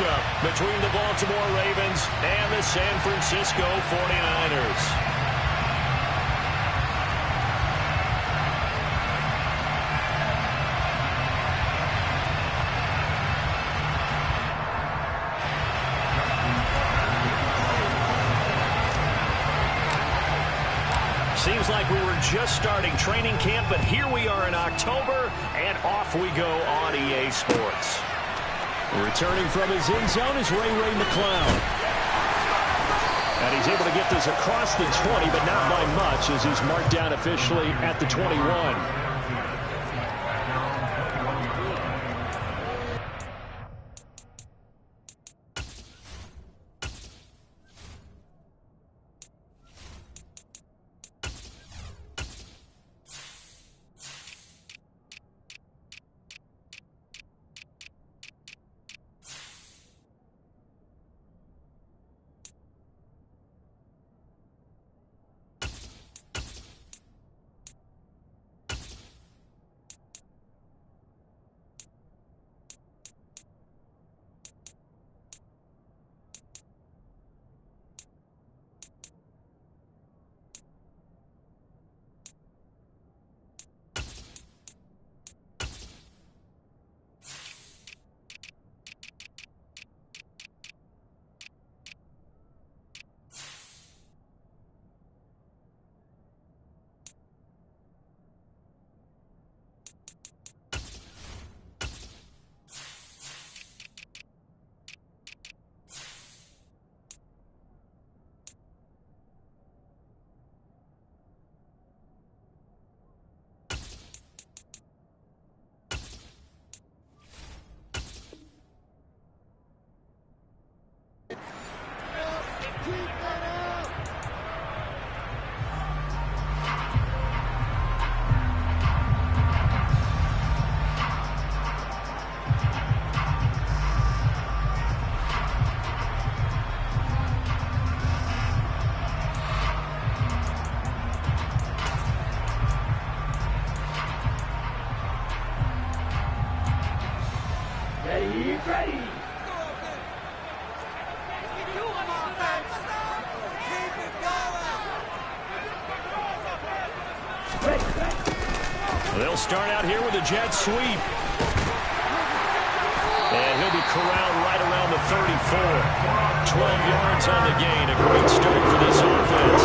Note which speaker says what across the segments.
Speaker 1: matchup between the Baltimore Ravens and the San Francisco 49ers. Seems like we were just starting training camp, but here we are in October, and off we go on EA Sports. Returning from his end zone is Ray McCloud. And he's able to get this across the 20, but not by much, as he's marked down officially at the 21. They'll start out here with a jet sweep. And he'll be corralled right around the 34. 12 yards on the gain. A great start for this offense.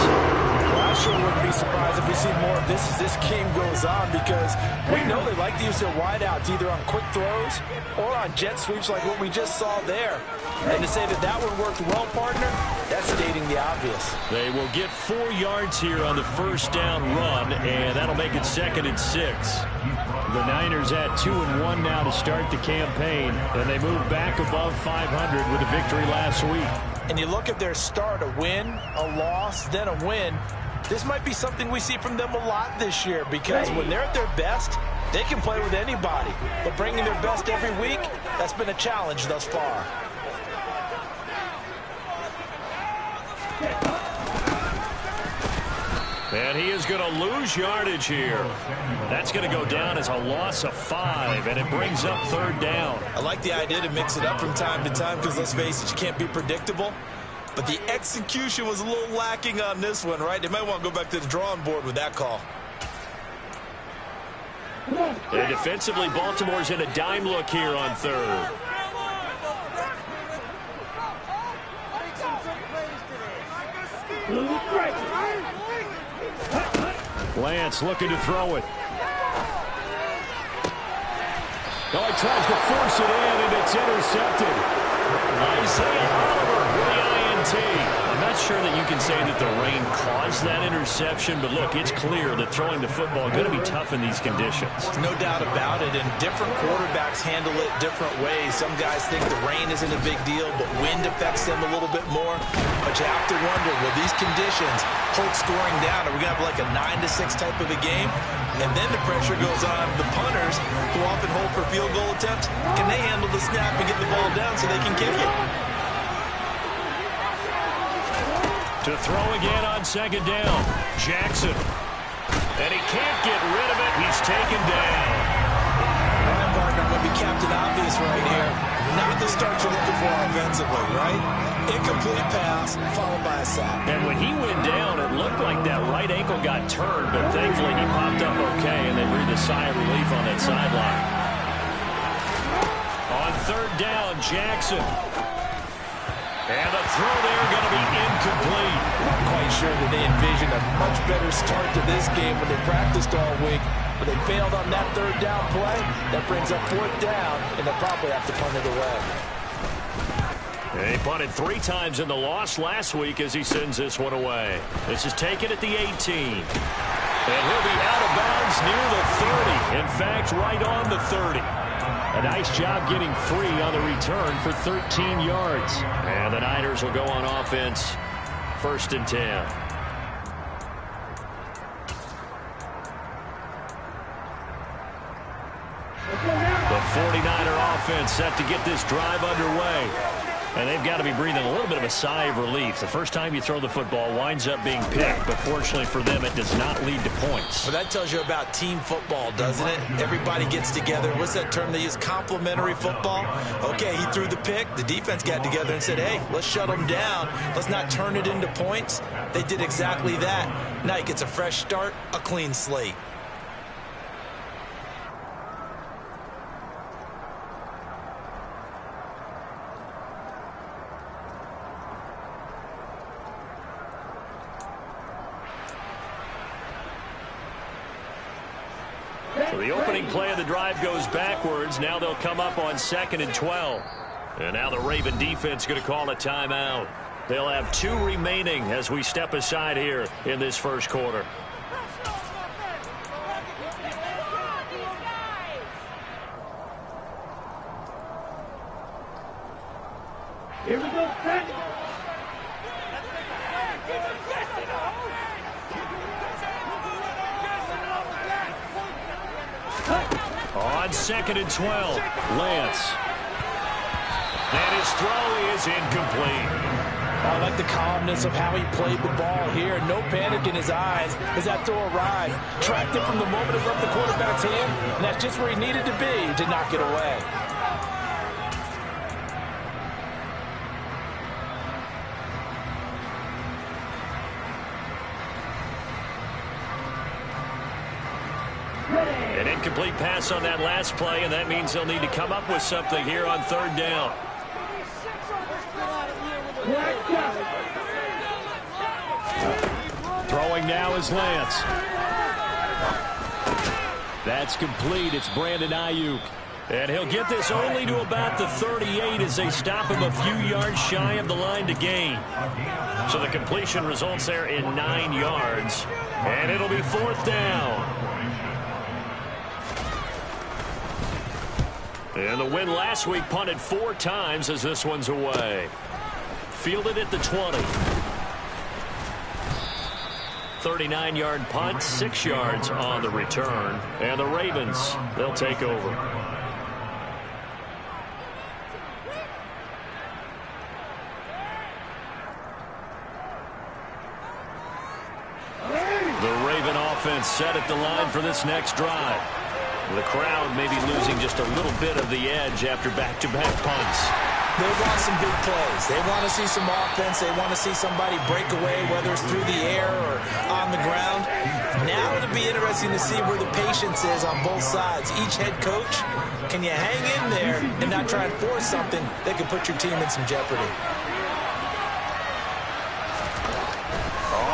Speaker 2: Well, I sure wouldn't be surprised if we see more of this as this game goes on, because we know they like to use their wideouts either on quick throws or on jet sweeps like what we just saw there. And to say that that one worked well, partner, that's stating the obvious.
Speaker 1: They will get 4 yards here on the first down run, and that'll make it 2nd and 6. The Niners at 2-1 now to start the campaign, and they move back above 500 with a victory last week.
Speaker 2: And you look at their start, a win, a loss, then a win. This might be something we see from them a lot this year, because when they're at their best, they can play with anybody. But bringing their best every week, that's been a challenge thus far.
Speaker 1: And he is going to lose yardage here. That's going to go down as a loss of 5, and it brings up 3rd down.
Speaker 2: I like the idea to mix it up from time to time, because let's face it, you can't be predictable. But the execution was a little lacking on this one, right? They might want to go back to the drawing board with that call.
Speaker 1: And defensively, Baltimore's in a dime look here on 3rd. Lance looking to throw it. Oh, he tries to force it in, and it's intercepted. Isaiah Oliver with the INT. I'm not sure that you can say that the rain caused that interception, but look, it's clear that throwing the football is going to be tough in these conditions.
Speaker 2: No doubt about it, and different quarterbacks handle it different ways. Some guys think the rain isn't a big deal, but wind affects them a little bit more. But you have to wonder, will these conditions hold scoring down? Are we going to have like a 9-6 type of a game? And then the pressure goes on the punters, who often hold for field goal attempts. Can they handle the snap and get the ball down so they can kick it?
Speaker 1: To throw again on 2nd down. Jackson. And he can't get rid of it. He's taken down.
Speaker 2: All right, partner, I'm going to be Captain Obvious right here. Not the start you're looking for for offensively, right? Incomplete pass, followed by a sack.
Speaker 1: And when he went down, it looked like that right ankle got turned, but thankfully he popped up okay, and they breathed a sigh of relief on that sideline. On third down, Jackson. And the throw there going to be incomplete.
Speaker 2: I'm quite sure that they envisioned a much better start to this game when they practiced all week, but they failed on that third down play. That brings up fourth down, and they'll probably have to punt it away.
Speaker 1: He punted 3 times in the loss last week as he sends this one away. This is taken at the 18. And he'll be out of bounds near the 30. In fact, right on the 30. A nice job getting free on the return for 13 yards. And the Niners will go on offense, 1st and 10. The 49er offense set to get this drive underway. And they've got to be breathing a little bit of a sigh of relief. The first time you throw the football winds up being picked, but fortunately for them, it does not lead to points.
Speaker 2: Well, that tells you about team football, doesn't it? Everybody gets together. What's that term they use? Complementary football? Okay, he threw the pick. The defense got together and said, hey, let's shut him down. Let's not turn it into points. They did exactly that. Now he gets a fresh start, a clean slate.
Speaker 1: So the opening play of the drive goes backwards. Now they'll come up on 2nd and 12. And now the Raven defense going to call a timeout. They'll have 2 remaining as we step aside here in this first quarter.
Speaker 3: Here we go, Frank.
Speaker 1: On 2nd and 12, Lance. And his throw is incomplete.
Speaker 2: I like the calmness of how he played the ball here. No panic in his eyes as that throw arrived. Tracked it from the moment it left the quarterback's hand, and that's just where he needed to be to knock it away.
Speaker 1: An incomplete pass on that last play, and that means they'll need to come up with something here on 3rd down. Throwing now is Lance. That's complete. It's Brandon Ayuk. And he'll get this only to about the 38 as they stop him a few yards shy of the line to gain. So the completion results there in 9 yards. And it'll be 4th down. And the win last week punted 4 times as this one's away. Fielded at the 20. 39-yard punt, 6 yards on the return. And the Ravens, they'll take over. The Raven offense set at the line for this next drive. The crowd may be losing just a little bit of the edge after back-to-back punts.
Speaker 2: They want some big plays. They want to see some offense. They want to see somebody break away, whether it's through the air or on the ground. Now it'll be interesting to see where the patience is on both sides. Each head coach, can you hang in there and not try and force something that could put your team in some jeopardy?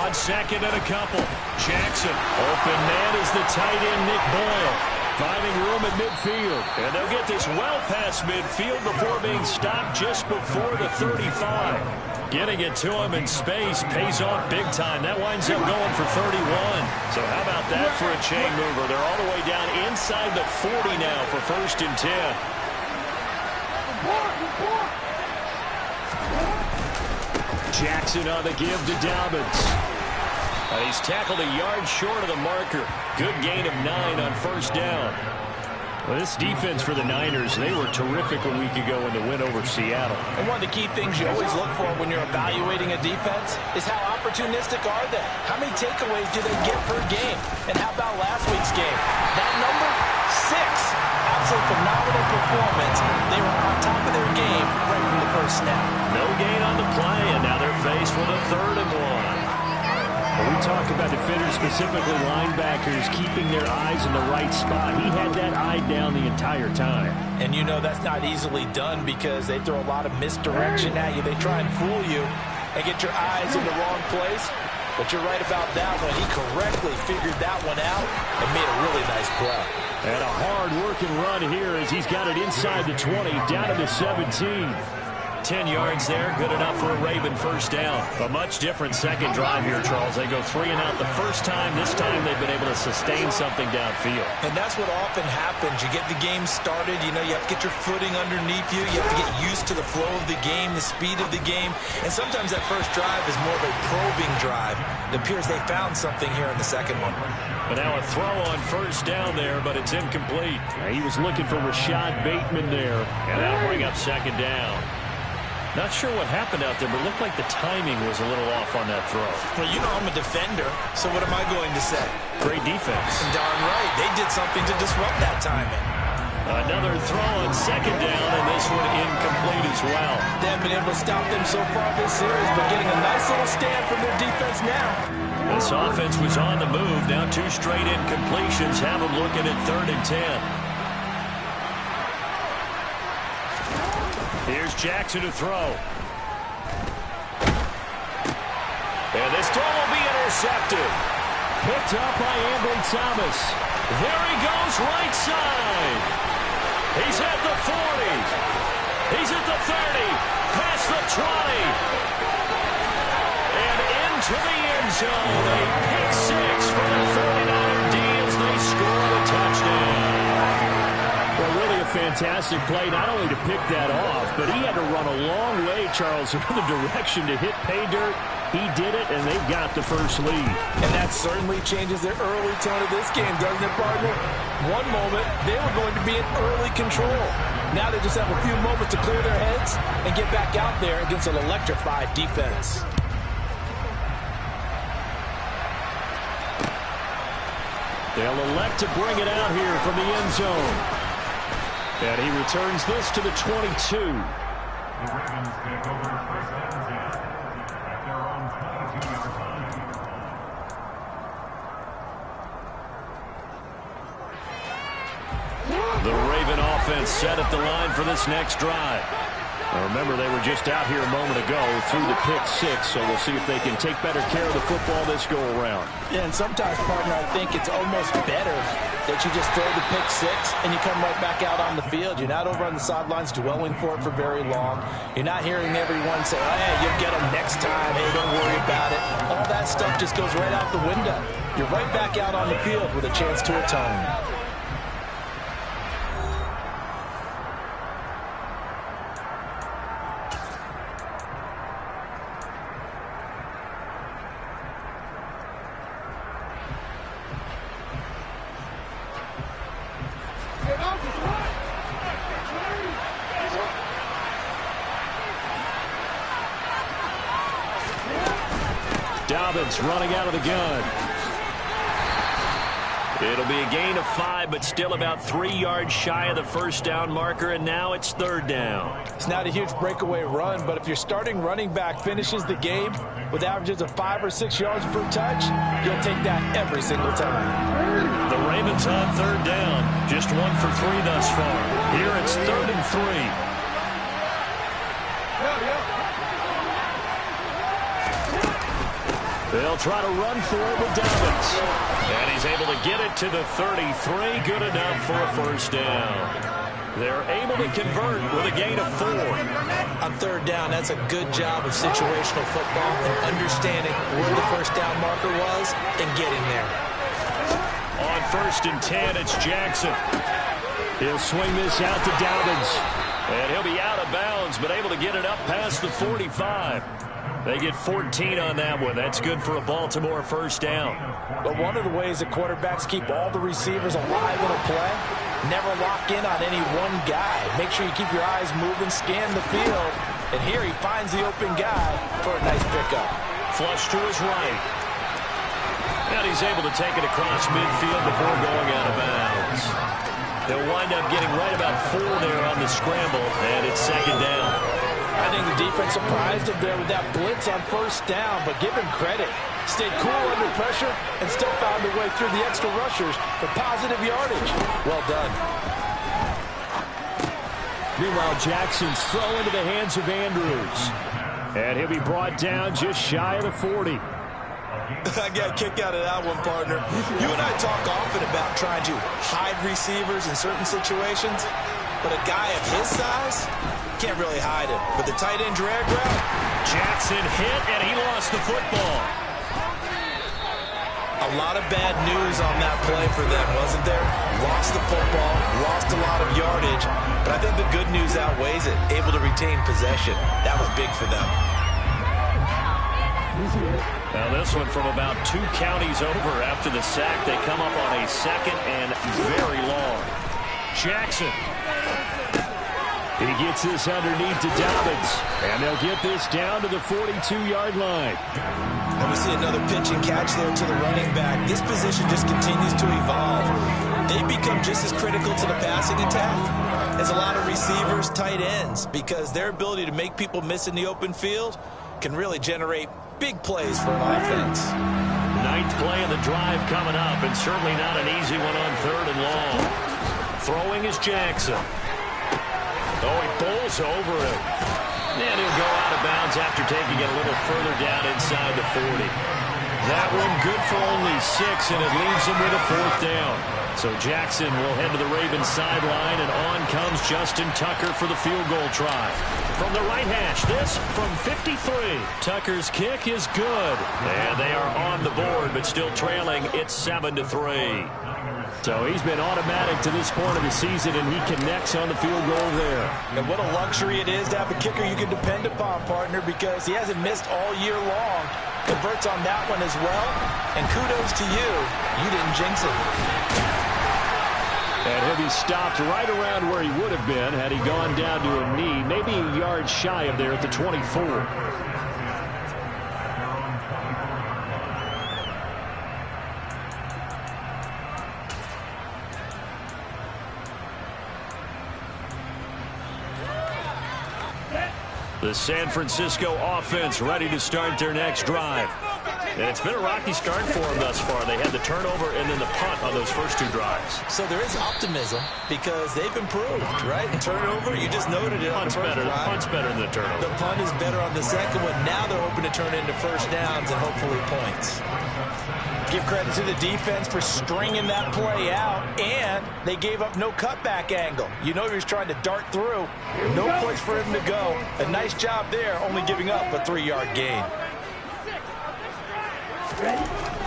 Speaker 1: On 2nd and a couple, Jackson. Open man is the tight end, Nick Boyle. Finding room at midfield. And they'll get this well past midfield before being stopped just before the 35. Getting it to him in space pays off big time. That winds up going for 31. So how about that for a chain mover? They're all the way down inside the 40 now for 1st and 10. Jackson on the give to Dobbins. And he's tackled a yard short of the marker. Good gain of 9 on 1st down. Well, this defense for the Niners, they were terrific a week ago in the win over Seattle.
Speaker 2: And one of the key things you always look for when you're evaluating a defense is how opportunistic are they? How many takeaways do they get per game? And how about last week's game? That number, 6. Absolutely phenomenal performance. They were on top of their game right from the first
Speaker 1: talk about defenders, specifically linebackers, keeping their eyes in the right spot. He had that eye down the entire time.
Speaker 2: And you know that's not easily done because they throw a lot of misdirection at you. They try and fool you and get your eyes in the wrong place. But you're right about that one. He correctly figured that one out and made a really nice play.
Speaker 1: And a hard-working run here as he's got it inside the 20, down to the 17. 10 yards there, good enough for a Raven first down. A much different second drive here, Charles. They go 3 and out the first time. This time they've been able to sustain something downfield.
Speaker 2: And that's what often happens. You get the game started. You know, you have to get your footing underneath you. You have to get used to the flow of the game, the speed of the game. And sometimes that first drive is more of a probing drive. It appears they found something here in the second one.
Speaker 1: But now a throw on first down there, but it's incomplete. He was looking for Rashad Bateman there, and that'll bring up second down. Not sure what happened out there, but it looked like the timing was a little off on that throw.
Speaker 2: Well, you know I'm a defender, so what am I going to say?
Speaker 1: Great defense.
Speaker 2: And darn right, they did something to disrupt that timing.
Speaker 1: Another throw on second down, and this one incomplete as well.
Speaker 2: They haven't been able to stop them so far this series, but getting a nice little stand from their defense now.
Speaker 1: This offense was on the move. Now 2 straight incompletions have them looking at 3rd and 10. Here's Jackson to throw. And this throw will be intercepted. Picked up by Ambry Thomas. There he goes, right side. He's at the 40. He's at the 30. Past the 20. And into the end zone. A pick 6 for the 49er D as they score a touchdown. Well, really a fantastic play, not only to pick that off, but he had to run a long way, Charles, in the direction to hit pay dirt. He did it, and they've got the first lead.
Speaker 2: And that certainly changes the early tone of this game, doesn't it, partner? One moment, they were going to be in early control. Now they just have a few moments to clear their heads and get back out there against an electrified defense.
Speaker 1: They'll elect to bring it out here from the end zone. And he returns this to the 22.
Speaker 3: The Ravens take over first and 10 at their own 22-yard line.
Speaker 1: The Raven offense set at the line for this next drive. Now remember, they were just out here a moment ago through the pick 6, so we'll see if they can take better care of the football this go-around.
Speaker 2: Yeah, and sometimes, partner, I think it's almost better that you just throw the pick 6 and you come right back out on the field. You're not over on the sidelines dwelling for it for very long. You're not hearing everyone say, oh, hey, you'll get them next time. Hey, don't worry about it. All that stuff just goes right out the window. You're right back out on the field with a chance to atone.
Speaker 1: Dobbins running out of the gun. It'll be a gain of 5, but still about 3 yards shy of the first down marker, and now it's 3rd down.
Speaker 2: It's not a huge breakaway run, but if your starting running back finishes the game with averages of 5 or 6 yards per touch, you'll take that every single time.
Speaker 1: The Ravens on 3rd down. Just 1 for 3 thus far. Here it's 3rd and 3. They'll try to run for it with Dobbins. And he's able to get it to the 33. Good enough for a first down. They're able to convert with a gain of 4.
Speaker 2: On 3rd down, that's a good job of situational football and understanding where the first down marker was and getting there.
Speaker 1: On 1st and 10, it's Jackson. He'll swing this out to Dobbins. And he'll be out of bounds, but able to get it up past the 45. They get 14 on that one. That's good for a Baltimore first down.
Speaker 2: But one of the ways that quarterbacks keep all the receivers alive in a play, never lock in on any one guy. Make sure you keep your eyes moving, scan the field. And here he finds the open guy for a nice pickup.
Speaker 1: Flush to his right. And he's able to take it across midfield before going out of bounds. They'll wind up getting right about 4 there on the scramble, and it's 2nd down.
Speaker 2: I think the defense surprised him there with that blitz on 1st down, but give him credit. Stayed cool under pressure and still found a way through the extra rushers for positive yardage. Well done.
Speaker 1: Meanwhile, Jackson's throw into the hands of Andrews. And he'll be brought down just shy of the 40.
Speaker 2: I got a kick out of that one, partner. You and I talk often about trying to hide receivers in certain situations, but a guy of his size can't really hide him. But the tight end drag route,
Speaker 1: Jackson hit, and he lost the football.
Speaker 2: a lot of bad news on that play for them, wasn't there? Lost the football, lost a lot of yardage, but I think the good news outweighs it. Able to retain possession. That was big for them.
Speaker 1: Now this one from about 2 counties over after the sack. They come up on a second and very long. Jackson. He gets this underneath to Dobbins. And they'll get this down to the 42-yard line.
Speaker 2: And we see another pitch and catch there to the running back. This position just continues to evolve. They become just as critical to the passing attack as a lot of receivers, tight ends, because their ability to make people miss in the open field can really generate big plays for an offense.
Speaker 1: 9th play of the drive coming up, and certainly not an easy one on 3rd and long. Throwing is Jackson. Oh, he bowls over it. And he'll go out of bounds after taking it a little further down inside the 40. That one good for only 6, and it leaves him with a 4th down. So Jackson will head to the Ravens sideline, and on comes Justin Tucker for the field goal try. From the right hash, this from 53. Tucker's kick is good. And they are on the board, but still trailing. It's 7-3. So he's been automatic to this point of the season, and he connects on the field goal there.
Speaker 2: And what a luxury it is to have a kicker you can depend upon, partner, because he hasn't missed all year long. Converts on that one as well. And kudos to you. You didn't jinx it.
Speaker 1: And he'll be stopped right around where he would have been had he gone down to a knee, maybe a yard shy of there at the 24. The San Francisco offense ready to start their next drive. And it's been a rocky start for them thus far. They had the turnover and then the punt on those first 2 drives.
Speaker 2: So there is optimism because they've improved, right? Turnover, you just noted it on the first drive.
Speaker 1: The punt's better than the turnover.
Speaker 2: The punt is better on the second one. Now they're hoping to turn into first downs and hopefully points. Give credit to the defense for stringing that play out, and they gave up no cutback angle. You know he was trying to dart through. No place for him to go. A nice job there, only giving up a 3-yard gain.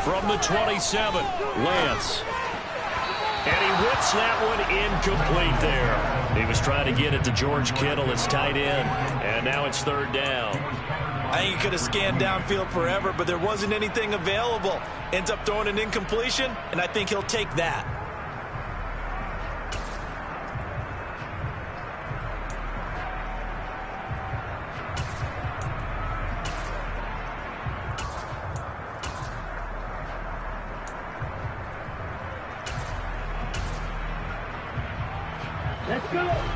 Speaker 1: From the 27, Lance. And he whips that one incomplete there. He was trying to get it to George Kittle, his tight end. And now it's 3rd down.
Speaker 2: I think he could have scanned downfield forever, but there wasn't anything available. Ends up throwing an incompletion, and I think he'll take that.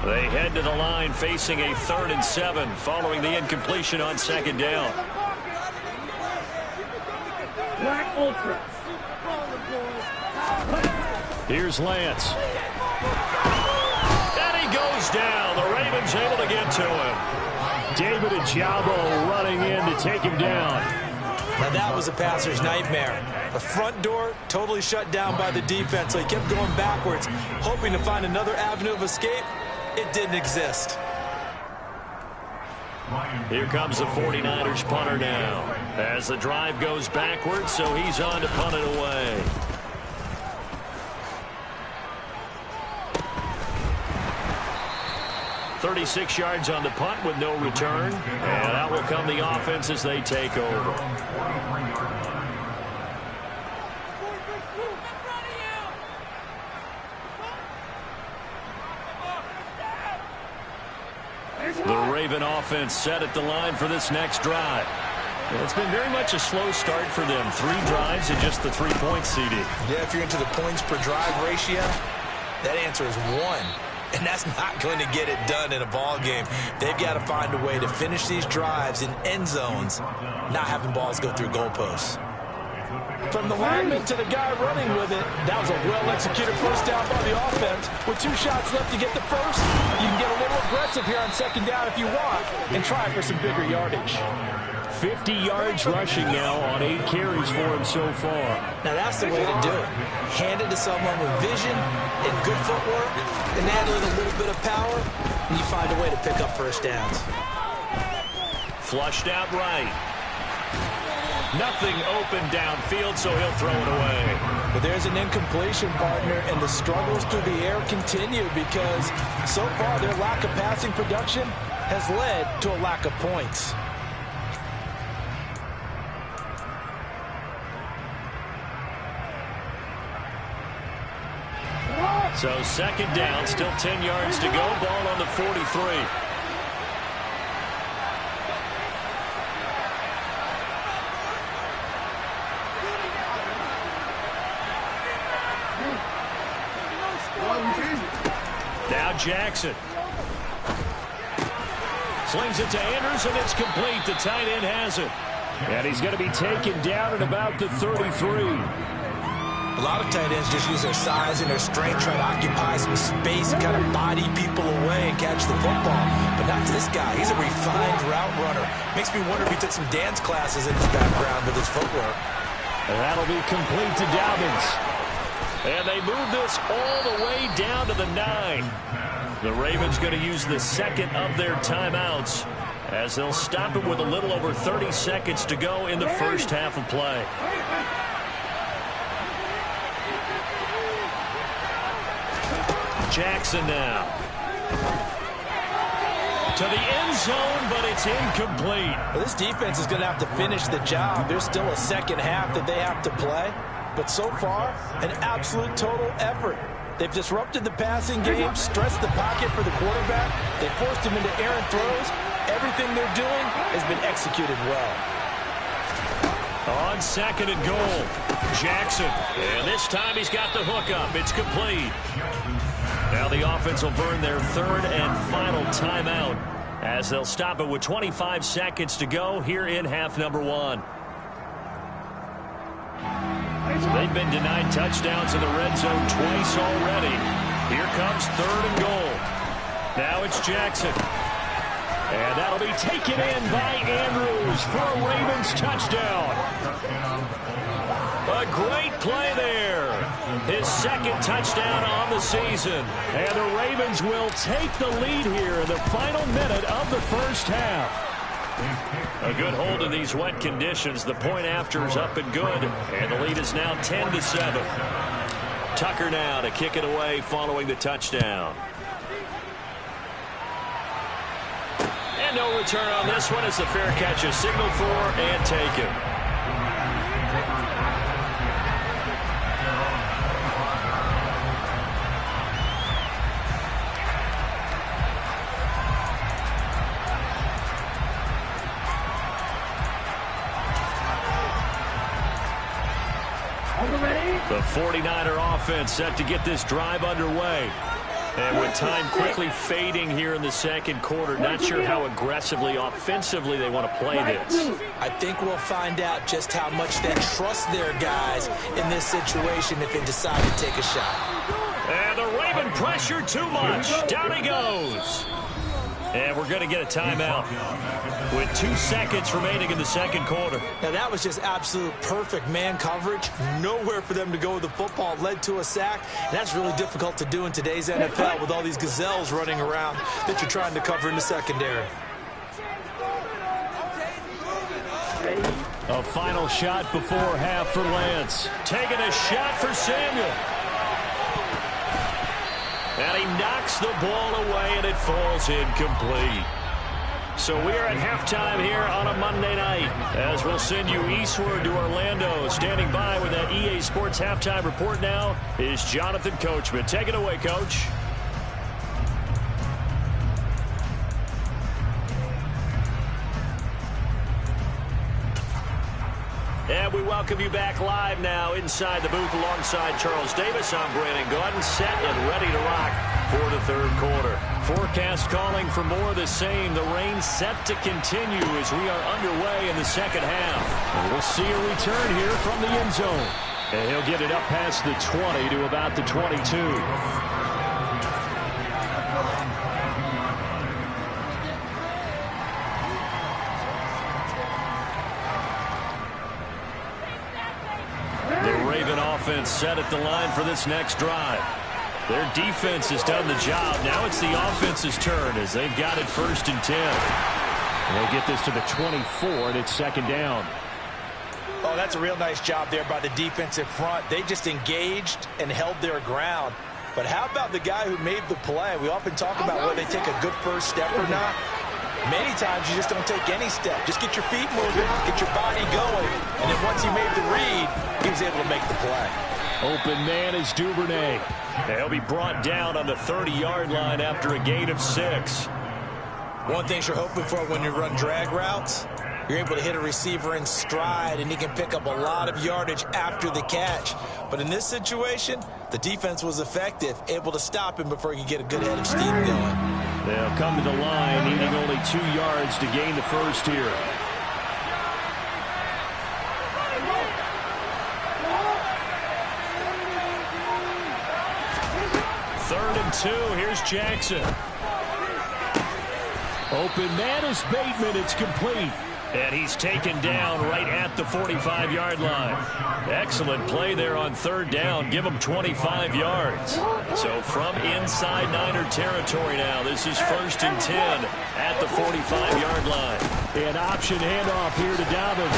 Speaker 1: They head to the line facing a 3rd and 7 following the incompletion on 2nd down. Here's Lance. And he goes down. The Ravens able to get to him. David Ojabo running in to take him down.
Speaker 2: Now that was a passer's nightmare. The front door totally shut down by the defense, so he kept going backwards, hoping to find another avenue of escape. It didn't exist.
Speaker 1: Here comes the 49ers punter now. As the drive goes backwards, so he's on to punt it away. "36 yards on the punt with no return. And out will come the offense as they take over. The Raven offense set at the line for this next drive. It's been very much a slow start for them. 3 drives and just the 3 points, CD.
Speaker 2: Yeah, if you're into the points per drive ratio, that answer is 1. And that's not going to get it done in a ball game. They've got to find a way to finish these drives in end zones, not having balls go through goalposts. From the lineman to the guy running with it, that was a well-executed first down by the offense. With 2 shots left to get the first, you can get a little aggressive here on second down if you want and try for some bigger yardage.
Speaker 1: 50 yards rushing now on 8 carries for him so far.
Speaker 2: Now that's the way to do it. Hand it to someone with vision and good footwork and add a little bit of power, and you find a way to pick up first downs.
Speaker 1: Flushed out right. Nothing open downfield, so he'll throw it away.
Speaker 2: But there's an incompletion, partner, and the struggles through the air continue because so far their lack of passing production has led to a lack of points.
Speaker 1: So second down, still 10 yards to go. Ball on the 43. Now Jackson. Slings it to Andrews, and it's complete. The tight end has it. And he's going to be taken down at about the 33.
Speaker 2: A lot of tight ends just use their size and their strength, try to occupy some space and kind of body people away and catch the football. But not this guy. He's a refined route runner. Makes me wonder if he took some dance classes in his background with his footwork.
Speaker 1: And that'll be complete to Dobbins. And they move this all the way down to the 9. The Ravens going to use the second of their timeouts as they'll stop it with a little over 30 seconds to go in the first half of play. Jackson now. To the end zone, but it's incomplete.
Speaker 2: Well, this defense is going to have to finish the job. There's still a second half that they have to play. But so far, an absolute total effort. They've disrupted the passing game, stressed the pocket for the quarterback. They forced him into errant throws. Everything they're doing has been executed well.
Speaker 1: On second and goal, Jackson. And this time he's got the hook up. It's complete. Now the offense will burn their third and final timeout as they'll stop it with 25 seconds to go here in half number 1. They've been denied touchdowns in the red zone twice already. Here comes third and goal. Now it's Jackson. And that'll be taken in by Andrews for a Ravens touchdown. A great play there. His second touchdown on the season. And the Ravens will take the lead here in the final minute of the first half. A good hold in these wet conditions. The point after is up and good. And the lead is now 10-7. Tucker now to kick it away following the touchdown. And no return on this one as the fair catch is signaled for and taken. The 49er offense set to get this drive underway. And with time quickly fading here in the second quarter, not sure how aggressively, offensively they want to play this.
Speaker 2: I think we'll find out just how much they trust their guys in this situation if they decide to take a shot.
Speaker 1: And the Raven pressure too much. Down he goes. And we're going to get a timeout with 2 seconds remaining in the second quarter.
Speaker 2: Now that was just absolute perfect man coverage. Nowhere for them to go with the football. Led to a sack. And that's really difficult to do in today's NFL with all these gazelles running around that you're trying to cover in the secondary.
Speaker 1: A final shot before half for Lance. Taking a shot for Samuel. And he knocks the ball away, and it falls incomplete. So we are at halftime here on a Monday night as we'll send you eastward to Orlando. Standing by with that EA Sports halftime report now is Jonathan Coachman. Take it away, Coach. And we welcome you back live now inside the booth alongside Charles Davis. I'm Brandon Gordon, set and ready to rock for the third quarter. Forecast calling for more of the same. The rain set to continue as we are underway in the second half. And we'll see a return here from the end zone. And he'll get it up past the 20 to about the 22. The Raven offense set at the line for this next drive. Their defense has done the job. Now it's the offense's turn as they've got it 1st and 10. And they'll get this to the 24, and it's 2nd down.
Speaker 2: Oh, that's a real nice job there by the defensive front. They just engaged and held their ground. But how about the guy who made the play? We often talk about whether they take a good first step or not. Many times you just don't take any step. Just get your feet moving, get your body going, and then once he made the read, he was able to make the play.
Speaker 1: Open man is Duvernay. He'll be brought down on the 30-yard line after a gain of 6.
Speaker 2: One thing you're hoping for when you run drag routes, you're able to hit a receiver in stride, and he can pick up a lot of yardage after the catch. But in this situation, the defense was effective, able to stop him before he could get a good head of steam going.
Speaker 1: They'll come to the line, needing only 2 yards to gain the first here. Third and 2. Here's Jackson. Open man is Bateman. It's complete. And he's taken down right at the 45-yard line. Excellent play there on 3rd down. Give him 25 yards. So from inside Niner territory now, this is 1st and 10 at the 45-yard line. An option handoff here to Dobbins.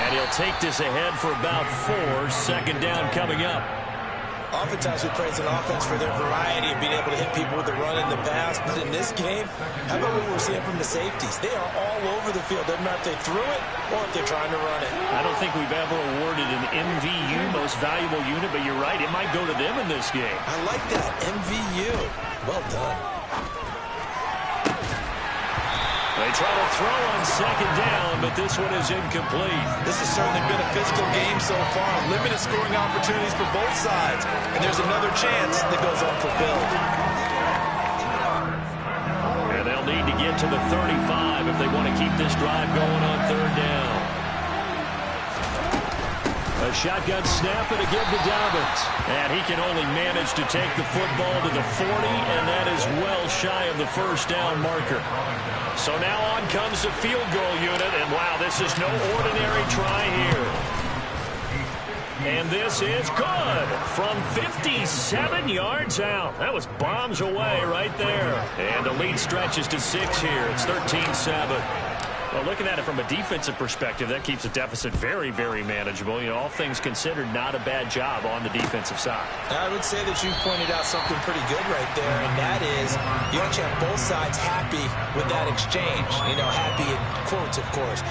Speaker 1: And he'll take this ahead for about 4. 2nd down coming up.
Speaker 2: Oftentimes we praise an offense for their variety of being able to hit people with the run and the pass. But in this game, how about what we're seeing from the safeties? They are all over the field. Doesn't matter if they threw it or if they're trying to run it.
Speaker 1: I don't think we've ever awarded an MVU, most valuable unit, but you're right. It might go to them in this game.
Speaker 2: I like that. MVU. Well done.
Speaker 1: They try to throw on 2nd down, but this one is incomplete.
Speaker 2: This has certainly been a physical game so far. Limited scoring opportunities for both sides. And there's another chance that goes unfulfilled.
Speaker 1: And they'll need to get to the 35 if they want to keep this drive going on 3rd down. A shotgun snap and a give to Dobbins. And he can only manage to take the football to the 40, and that is well shy of the 1st down marker. So now on comes the field goal unit, and wow, this is no ordinary try here. And this is good from 57 yards out. That was bombs away right there. And the lead stretches to 6 here. It's 13-7. Well, looking at it from a defensive perspective, that keeps the deficit very, very manageable. You know, all things considered, not a bad job on the defensive side.
Speaker 2: I would say that you've pointed out something pretty good right there, and that is you want to have both sides happy with that exchange. You know, happy in quotes, of course.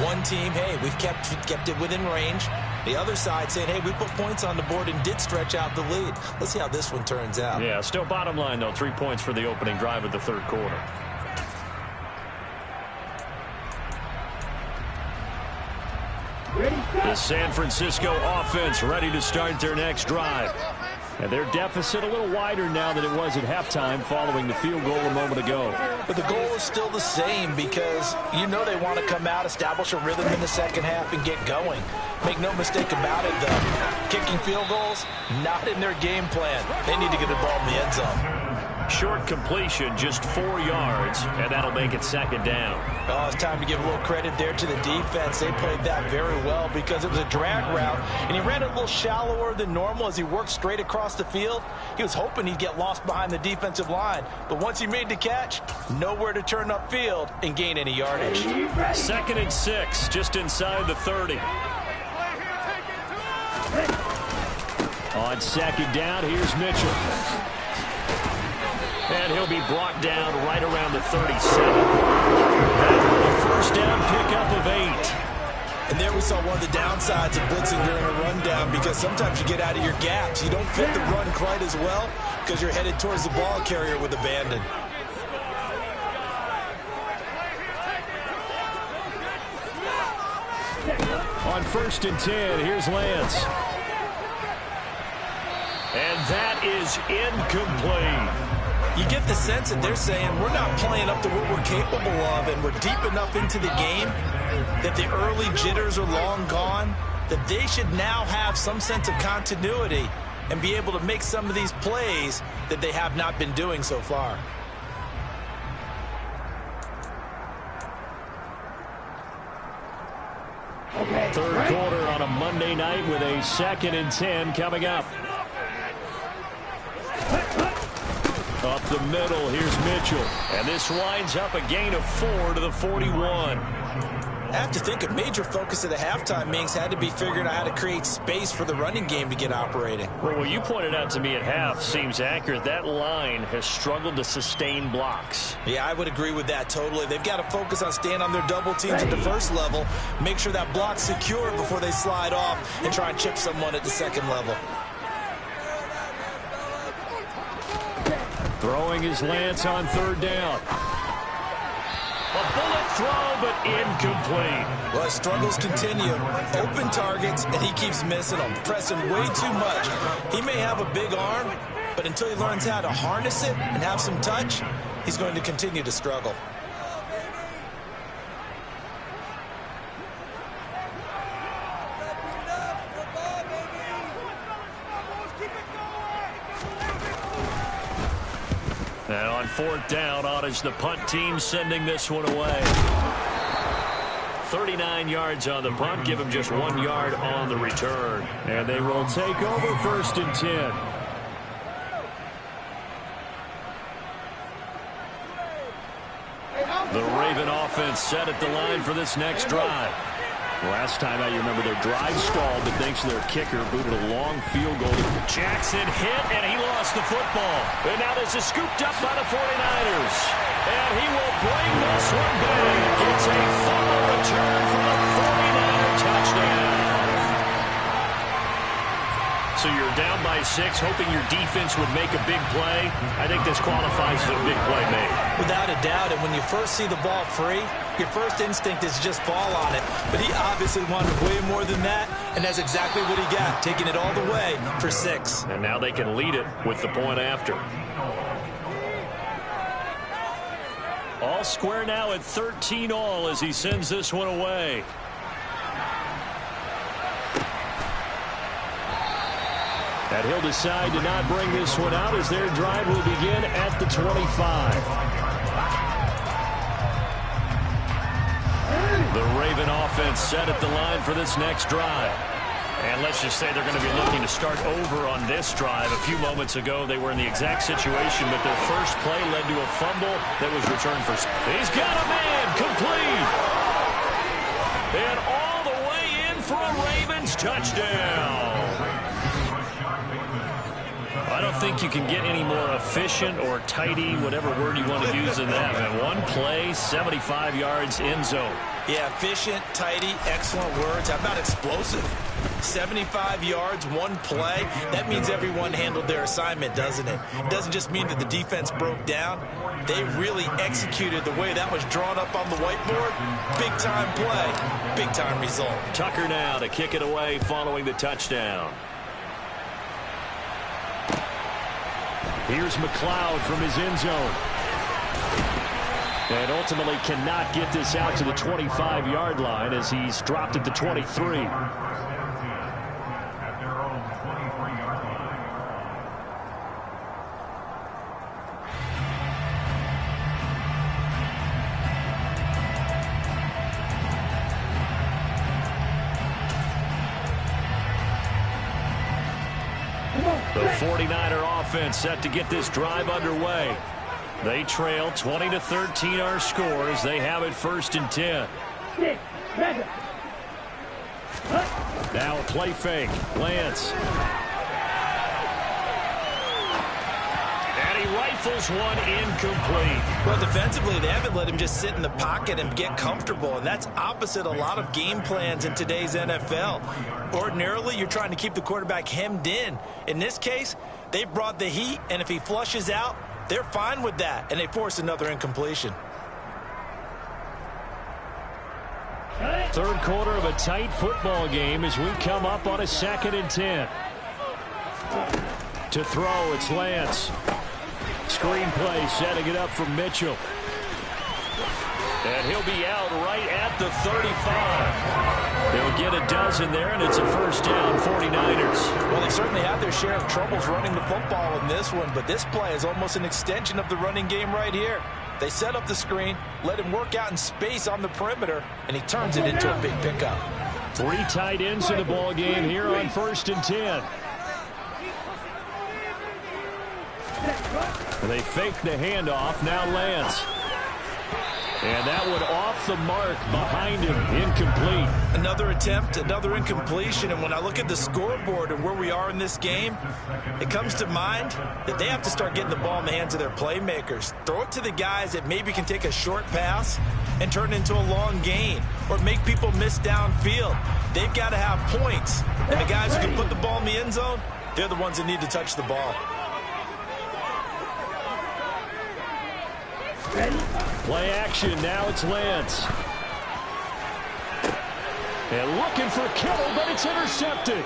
Speaker 2: One team, hey, we've kept it within range. The other side saying, hey, we put points on the board and did stretch out the lead. Let's see how this one turns out.
Speaker 1: Yeah, still bottom line, though, 3 points for the opening drive of the 3rd quarter. The San Francisco offense ready to start their next drive. And their deficit a little wider now than it was at halftime following the field goal a moment ago.
Speaker 2: But the goal is still the same because you know they want to come out, establish a rhythm in the second half, and get going. Make no mistake about it, though. Kicking field goals, not in their game plan. They need to get the ball in the end zone.
Speaker 1: Short completion, just 4 yards, and that'll make it 2nd down.
Speaker 2: Oh, it's time to give a little credit there to the defense. They played that very well because it was a drag route, and he ran it a little shallower than normal as he worked straight across the field. He was hoping he'd get lost behind the defensive line, but once he made the catch, nowhere to turn upfield and gain any yardage.
Speaker 1: 2nd and 6, just inside the 30. On 2nd down, here's Mitchell. And he'll be brought down right around the 37. A 1st down pickup of 8.
Speaker 2: And there we saw one of the downsides of blitzing during a rundown because sometimes you get out of your gaps. You don't fit the run quite as well because you're headed towards the ball carrier with abandon.
Speaker 1: On 1st and 10, here's Lance. And that is incomplete.
Speaker 2: You get the sense that they're saying we're not playing up to what we're capable of, and we're deep enough into the game that the early jitters are long gone, that they should now have some sense of continuity and be able to make some of these plays that they have not been doing so far.
Speaker 1: Third quarter on a Monday night with a 2nd and 10 coming up. Up the middle, here's Mitchell. And this winds up a gain of 4 to the 41.
Speaker 2: I have to think a major focus of the halftime meetings had to be figuring out how to create space for the running game to get operating.
Speaker 1: Well, what you pointed out to me at half seems accurate. That line has struggled to sustain blocks.
Speaker 2: Yeah, I would agree with that totally. They've got to focus on staying on their double teams at the first level, make sure that block's secure before they slide off and try and chip someone at the second level.
Speaker 1: Throwing his Lance on 3rd down. A bullet throw, but incomplete.
Speaker 2: Well, his struggles continue. Open targets, and he keeps missing them, pressing way too much. He may have a big arm, but until he learns how to harness it and have some touch, he's going to continue to struggle.
Speaker 1: And on 4th down, on is the punt team sending this one away. 39 yards on the punt, give him just 1 yard on the return. And they will take over 1st and 10. The Raven offense set at the line for this next drive. Last time out, you remember their drive stalled, but thanks to their kicker, booted a long field goal. Jackson hit, and he lost the football. And now this is scooped up by the 49ers. And he will bring this one back. It's a fumble return for the 49er touchdown. So you're down by 6, hoping your defense would make a big play. I think this qualifies as a big play made.
Speaker 2: Without a doubt, and when you first see the ball free, your first instinct is just fall on it. But he obviously wanted way more than that, and that's exactly what he got, taking it all the way for 6.
Speaker 1: And now they can lead it with the point after. All square now at 13 all as he sends this one away. And he'll decide to not bring this one out as their drive will begin at the 25. The Raven offense set at the line for this next drive. And let's just say they're going to be looking to start over on this drive. A few moments ago, they were in the exact situation, but their first play led to a fumble that was returned for. He's got a man, complete. And all the way in for a Ravens touchdown. I don't think you can get any more efficient or tidy, whatever word you want to use than that. Man, one play, 75 yards, end zone.
Speaker 2: Yeah, efficient, tidy, excellent words. How about explosive? 75 yards, one play. That means everyone handled their assignment, doesn't it? It doesn't just mean that the defense broke down. They really executed the way that was drawn up on the whiteboard. Big-time play, big-time result.
Speaker 1: Tucker now to kick it away following the touchdown. Here's McLeod from his end zone. And ultimately cannot get this out to the 25-yard line as he's dropped at the 23.
Speaker 3: At their own 23-yard line.
Speaker 1: The 49er offense set to get this drive underway. They trail 20-13 our scores. They have it 1st and 10. Now a play fake. Lance. And he rifles one incomplete.
Speaker 2: Well, defensively, they haven't let him just sit in the pocket and get comfortable, and that's opposite a lot of game plans in today's NFL. Ordinarily, you're trying to keep the quarterback hemmed in. In this case, they brought the heat, and if he flushes out, they're fine with that, and they force another incompletion.
Speaker 1: Third quarter of a tight football game as we come up on a 2nd and 10. To throw, it's Lance. screenplay setting it up for Mitchell. And he'll be out right at the 35. They'll get a dozen there, and it's a first down, 49ers.
Speaker 2: Well, they certainly had their share of troubles running the football in this one, but this play is almost an extension of the running game right here. They set up the screen, let him work out in space on the perimeter, and he turns it into a big pickup.
Speaker 1: 3 tight ends in the ball game here on 1st and 10. They fake the handoff. Now Lance. And that one off the mark behind him. Incomplete.
Speaker 2: Another attempt, another incompletion. And when I look at the scoreboard and where we are in this game, it comes to mind that they have to start getting the ball in the hands of their playmakers. Throw it to the guys that maybe can take a short pass and turn it into a long gain or make people miss downfield. They've got to have points. And the guys who can put the ball in the end zone, they're the ones that need to touch the ball.
Speaker 1: Play action. Now it's Lance. And looking for Kittle, but it's intercepted.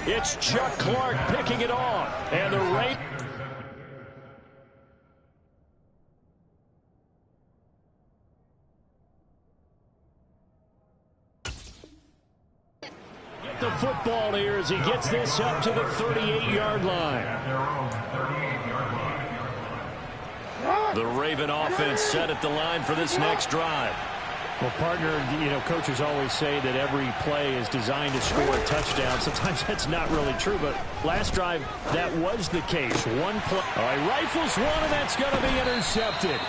Speaker 1: It's Chuck Clark picking it off. And the rate. Get the football here as he gets this up to the 38-yard line. The Raven offense set at the line for this next drive. Well, partner, coaches always say that every play is designed to score a touchdown. Sometimes that's not really true, but last drive, that was the case. One play. All right, rifles one, and that's going to be intercepted.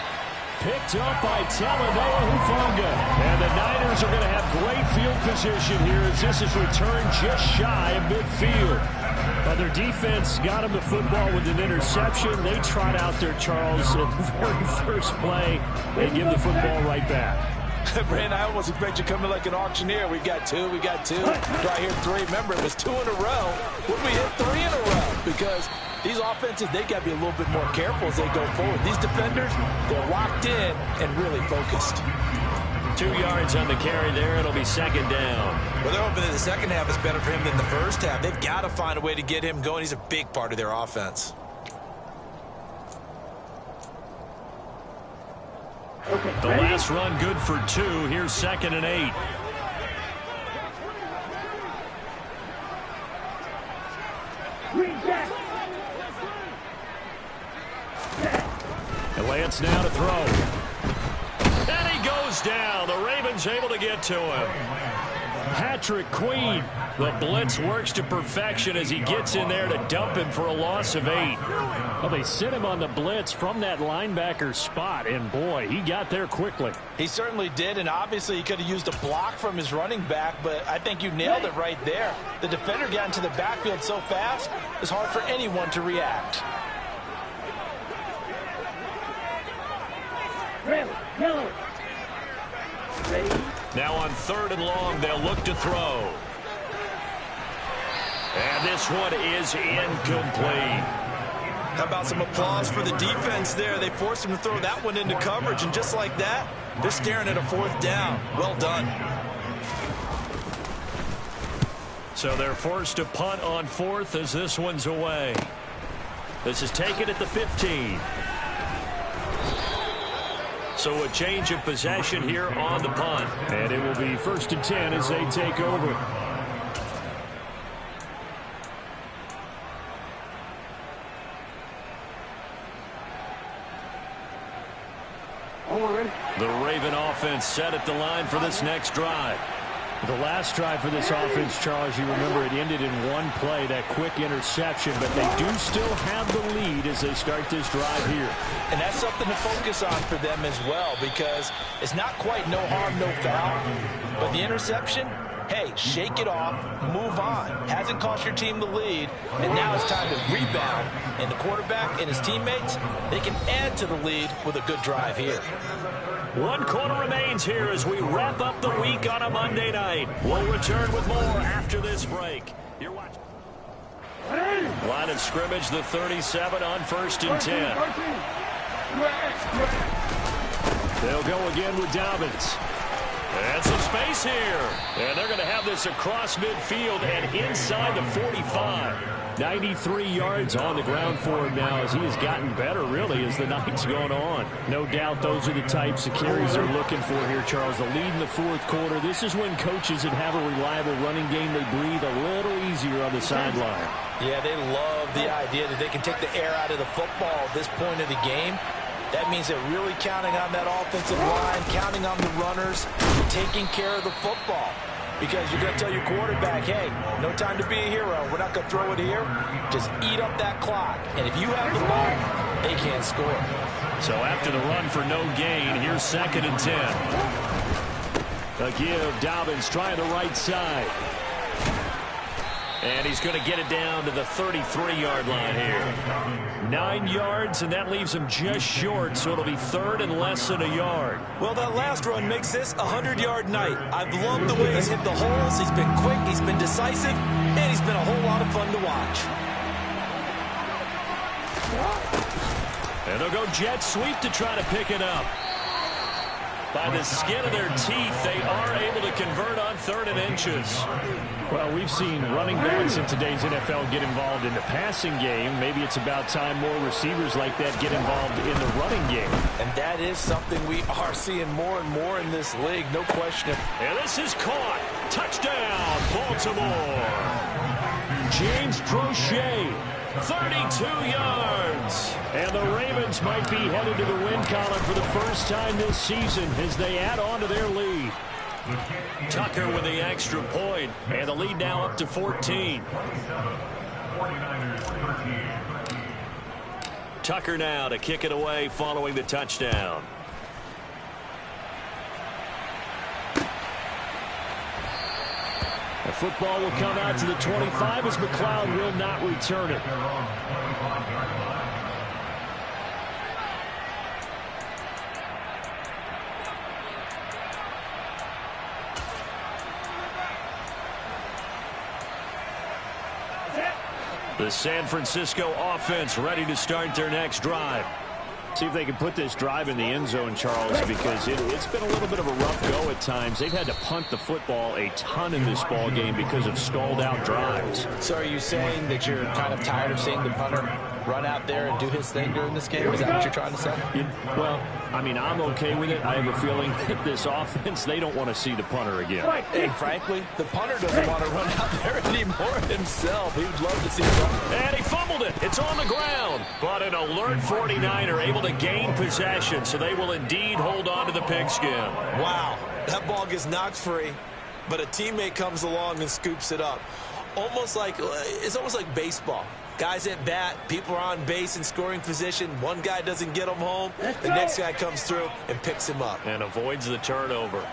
Speaker 1: Picked up by Talanoa Hufanga. And the Niners are going to have great field position here as this is returned just shy of midfield. But their defense got them the football with an interception. They trot out there, Charles, at the very first play and give the football right back.
Speaker 2: Brand, I almost expect you coming like an auctioneer. We got two. Do I hear 3? Remember, it was 2 in a row. Would we hit 3 in a row? Because these offenses, they got to be a little bit more careful as they go forward. These defenders, they're locked in and really focused.
Speaker 1: 2 yards on the carry there. It'll be second down.
Speaker 2: Well, they're hoping that the second half is better for him than the first half. They've got to find a way to get him going. He's a big part of their offense.
Speaker 1: The last run good for 2. Here's 2nd and 8. And Lance now to throw. And he goes down. The Ravens able to get to him. Patrick Queen. The blitz works to perfection as he gets in there to dump him for a loss of 8. Well, they sent him on the blitz from that linebacker spot, and boy, he got there quickly.
Speaker 2: He certainly did, and obviously he could have used a block from his running back, but I think you nailed it right there. The defender got into the backfield so fast, it's hard for anyone to react.
Speaker 1: Now on 3rd and long, they'll look to throw. And this one is incomplete.
Speaker 2: How about some applause for the defense there? They forced him to throw that one into coverage, and just like that, they're staring at a 4th down. Well done.
Speaker 1: So they're forced to punt on 4th as this one's away. This is taken at the 15. So a change of possession here on the punt. And it will be 1st and 10 as they take over. The Raven offense set at the line for this next drive. The last drive for this offense, Charles, you remember it ended in one play, that quick interception, but they do still have the lead as they start this drive here.
Speaker 2: And that's something to focus on for them as well, because it's not quite no harm, no foul, but the interception, hey, shake it off, move on. Hasn't cost your team the lead, and now it's time to rebound. And the quarterback and his teammates, they can add to the lead with a good drive here.
Speaker 1: 1 quarter remains here as we wrap up the week on a Monday night. We'll return with more after this break. You're watching. Line of scrimmage, the 37 on 1st and 10. They'll go again with Dobbins. And some space He's here. And they're going to have this across midfield and inside the 45. 93 yards on the ground for him now as he has gotten better, really, as the night's gone on. No doubt those are the types of carries they're looking for here, Charles. The lead in the fourth quarter. This is when coaches that have a reliable running game, they breathe a little easier on the sideline.
Speaker 2: Yeah, they love the idea that they can take the air out of the football at this point of the game. That means they're really counting on that offensive line, counting on the runners, taking care of the football. Because you're going to tell your quarterback, hey, no time to be a hero. We're not going to throw it here. Just eat up that clock. And if you have the ball, they can't score.
Speaker 1: So after the run for no gain, here's 2nd and 10. A give, Dobbins trying the right side. And he's going to get it down to the 33-yard line here. 9 yards, and that leaves him just short, so it'll be 3rd and less than a yard.
Speaker 2: Well, that last run makes this a 100-yard night. I've loved the way he's hit the holes. He's been quick, he's been decisive, and he's been a whole lot of fun to watch.
Speaker 1: And they'll go jet sweep to try to pick it up. By the skin of their teeth, they are able to convert on 3rd and inches. Well, we've seen running backs in today's NFL get involved in the passing game. Maybe it's about time more receivers like that get involved in the running game.
Speaker 2: And that is something we are seeing more and more in this league, no question.
Speaker 1: And this is caught. Touchdown, Baltimore. James Prochet, 32 yards. And the Ravens might be headed to the win column for the first time this season as they add on to their lead. Tucker with the extra point, and the lead now up to 14. Tucker now to kick it away following the touchdown. The football will come out to the 25 as McLeod will not return it. The San Francisco offense ready to start their next drive. See if they can put this drive in the end zone, Charles, because it's been a little bit of a rough go at times. They've had to punt the football a ton in this ball game because of stalled-out drives.
Speaker 2: So are you saying that you're kind of tired of seeing the punter run out there and do his thing during this game? Is that what you're trying to say?
Speaker 1: Well, I mean, I'm okay with it. I have a feeling that this offense, they don't want to see the punter again.
Speaker 2: And frankly, the punter doesn't want to run out there anymore himself. He would love to see it.
Speaker 1: And he fumbled it. It's on the ground. But an alert 49er able to gain possession, so they will indeed hold on to the pigskin.
Speaker 2: Wow, that ball gets knocked free, but a teammate comes along and scoops it up. It's almost like baseball. Guys at bat, people are on base in scoring position. One guy doesn't get him home. The next guy comes through and picks him up.
Speaker 1: And avoids the turnover.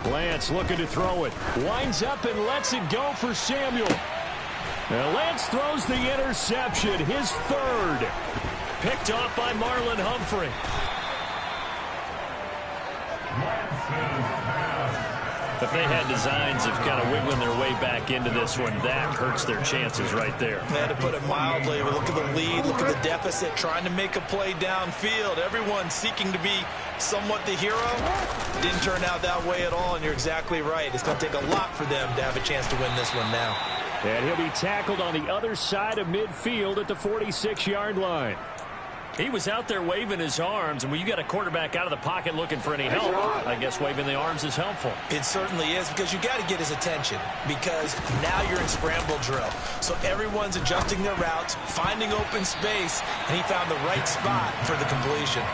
Speaker 1: Lance looking to throw it. Winds up and lets it go for Samuel. Now Lance throws the interception, his 3rd. Picked off by Marlon Humphrey. If they had designs of kind of wiggling their way back into this one, that hurts their chances right there.
Speaker 2: They had to put it mildly. Look at the lead, look at the deficit, trying to make a play downfield. Everyone seeking to be somewhat the hero. Didn't turn out that way at all, and you're exactly right. It's going to take a lot for them to have a chance to win this one now.
Speaker 1: And he'll be tackled on the other side of midfield at the 46-yard line. He was out there waving his arms, and when you got a quarterback out of the pocket looking for any help, I guess waving the arms is helpful.
Speaker 2: It certainly is, because you got to get his attention, because now you're in scramble drill. So everyone's adjusting their routes, finding open space, and he found the right spot for the completion.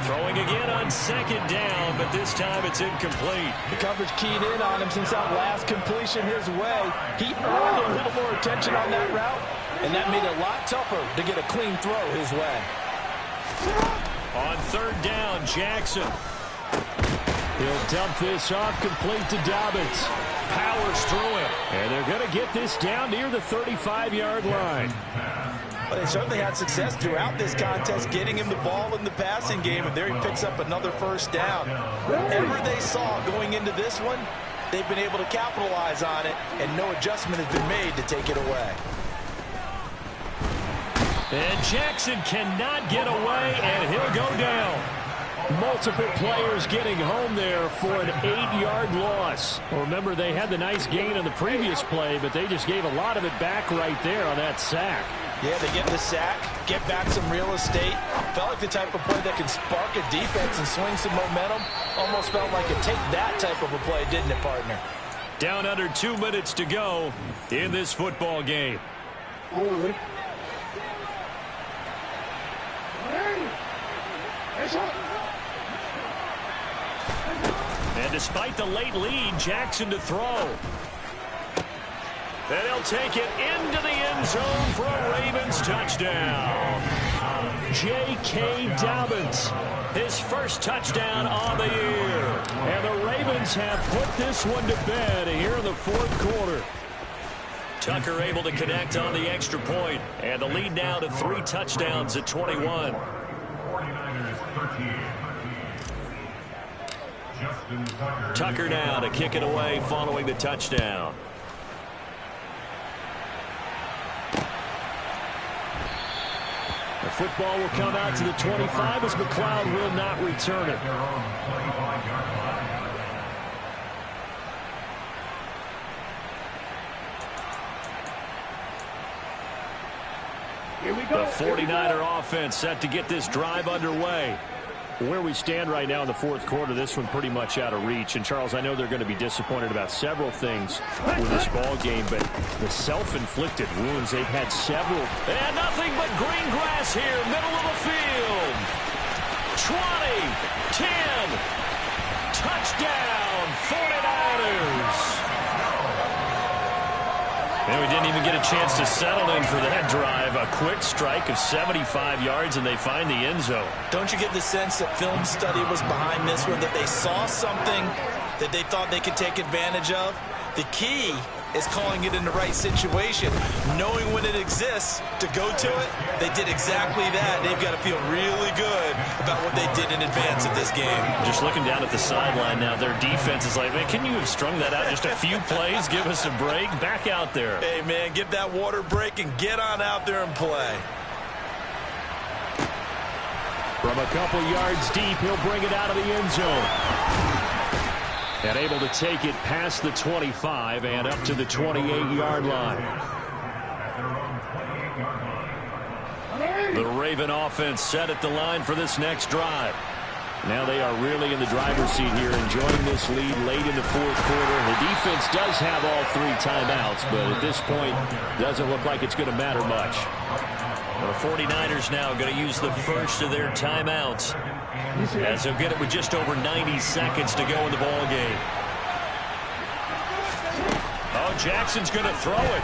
Speaker 1: Throwing again on 2nd down, but this time it's incomplete.
Speaker 2: The coverage keyed in on him since that last completion his way. He earned a little more attention on that route, and that made it a lot tougher to get a clean throw his way.
Speaker 1: On 3rd down, Jackson. He'll dump this off complete to Dobbins. Powers through it. And they're going to get this down near the 35-yard line.
Speaker 2: Well, they certainly had success throughout this contest, getting him the ball in the passing game, and there he picks up another 1st down. Whatever they saw going into this one, they've been able to capitalize on it, and no adjustment has been made to take it away.
Speaker 1: And Jackson cannot get away, and he'll go down. Multiple players getting home there for an 8-yard loss. Well, remember, they had the nice gain on the previous play, but they just gave a lot of it back right there on that sack.
Speaker 2: Yeah, they get the sack, get back some real estate. Felt like the type of play that can spark a defense and swing some momentum. Almost felt like a take that type of a play, didn't it, partner?
Speaker 1: Down under 2 minutes to go in this football game. And despite the late lead, Jackson to throw. And he'll take it into the end zone for a Ravens touchdown. J.K. Dobbins, his first touchdown on the year. And the Ravens have put this one to bed here in the fourth quarter. Tucker able to connect on the extra point. And the lead now to 3 touchdowns at 21.
Speaker 3: 49ers 13.
Speaker 1: Tucker now to kick it away following the touchdown. The football will come out to the 25 as McLeod will not return it. The 49er offense set to get this drive underway. Where we stand right now in the fourth quarter, this one pretty much out of reach. And, Charles, I know they're going to be disappointed about several things with this ball game, but the self-inflicted wounds, they've had several. And nothing but green grass here, middle of the field. 20, 10, touchdown, 49ers. And we didn't even get a chance to settle in for that drive. A quick strike of 75 yards, and they find the end zone.
Speaker 2: Don't you get the sense that film study was behind this one, that they saw something that they thought they could take advantage of? The key is calling it in the right situation, knowing when it exists to go to it. They did exactly that. They've got to feel really good about what they did in advance of this game.
Speaker 1: Just looking down at the sideline now, their defense is like, man, can you have strung that out just a few plays? Give us a break. Back out there.
Speaker 2: Hey, man, give that water break and get on out there and play.
Speaker 1: From a couple yards deep, he'll bring it out of the end zone. And able to take it past the 25 and up to the 28-yard line. The Raven offense set at the line for this next drive. Now they are really in the driver's seat here, enjoying this lead late in the fourth quarter. The defense does have all 3 timeouts, but at this point, doesn't look like it's going to matter much. The 49ers now going to use the first of their timeouts, as they'll get it with just over 90 seconds to go in the ball game. Oh, Jackson's going to throw it.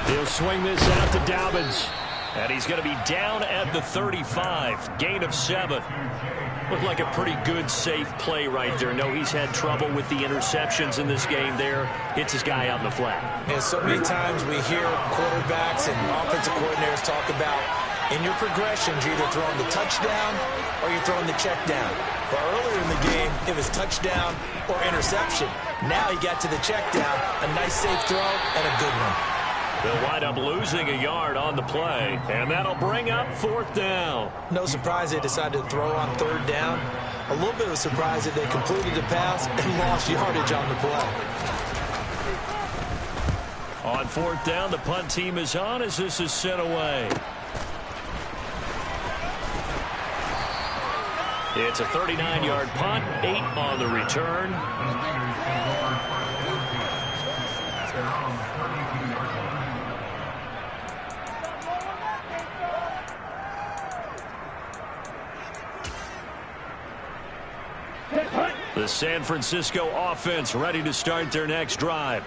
Speaker 1: He'll swing this out to Dobbins. And he's going to be down at the 35. Gain of 7. Looked like a pretty good, safe play right there. No, he's had trouble with the interceptions in this game there. Hits his guy out in the flat.
Speaker 2: And so many times we hear quarterbacks and offensive coordinators talk about, in your progressions, you're either throwing the touchdown or you're throwing the check down. But earlier in the game, it was touchdown or interception. Now he got to the check down, a nice safe throw, and a good one.
Speaker 1: They'll wind up losing a yard on the play, and that'll bring up 4th down.
Speaker 2: No surprise they decided to throw on 3rd down. A little bit of a surprise that they completed the pass and lost yardage on the play.
Speaker 1: On 4th down, the punt team is on as this is sent away. It's a 39-yard punt, 8 on the return. The San Francisco offense ready to start their next drive.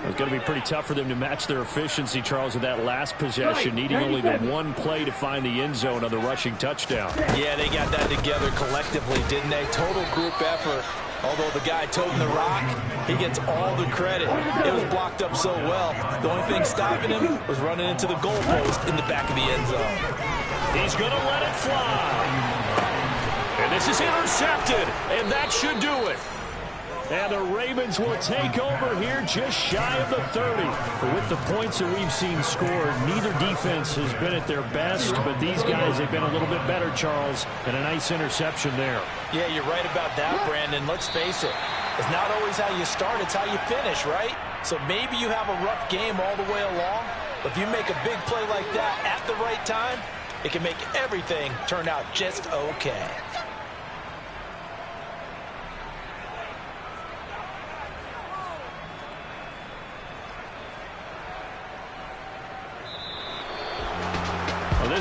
Speaker 1: It's going to be pretty tough for them to match their efficiency, Charles, with that last possession, needing only the one play to find the end zone on the rushing touchdown.
Speaker 2: Yeah, they got that together collectively, didn't they? Total group effort. Although the guy toting the rock, he gets all the credit. It was blocked up so well. The only thing stopping him was running into the goalpost in the back of the end zone.
Speaker 1: He's going to let it fly. And this is intercepted, and that should do it. And the Ravens will take over here just shy of the 30. With the points that we've seen scored, neither defense has been at their best, but these guys have been a little bit better, Charles, and a nice interception there.
Speaker 2: Yeah, you're right about that, Brandon. Let's face it. It's not always how you start, it's how you finish, right? So maybe you have a rough game all the way along, but if you make a big play like that at the right time, it can make everything turn out just okay.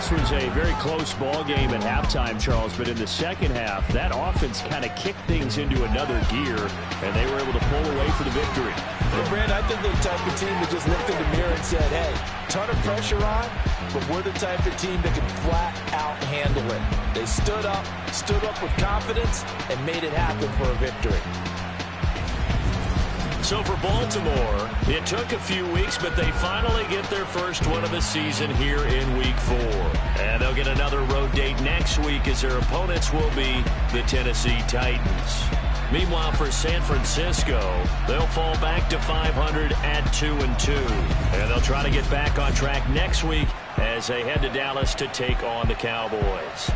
Speaker 1: This was a very close ball game at halftime, Charles, but in the second half, that offense kind of kicked things into another gear, and they were able to pull away for the victory.
Speaker 2: Well, Brand, I think they're the type of team that just looked in the mirror and said, hey, ton of pressure on, but we're the type of team that can flat out handle it. They stood up with confidence, and made it happen for a victory.
Speaker 1: So for Baltimore, it took a few weeks, but they finally get their first one of the season here in Week 4. And they'll get another road date next week as their opponents will be the Tennessee Titans. Meanwhile, for San Francisco, they'll fall back to 500 at 2-2. And they'll try to get back on track next week as they head to Dallas to take on the Cowboys.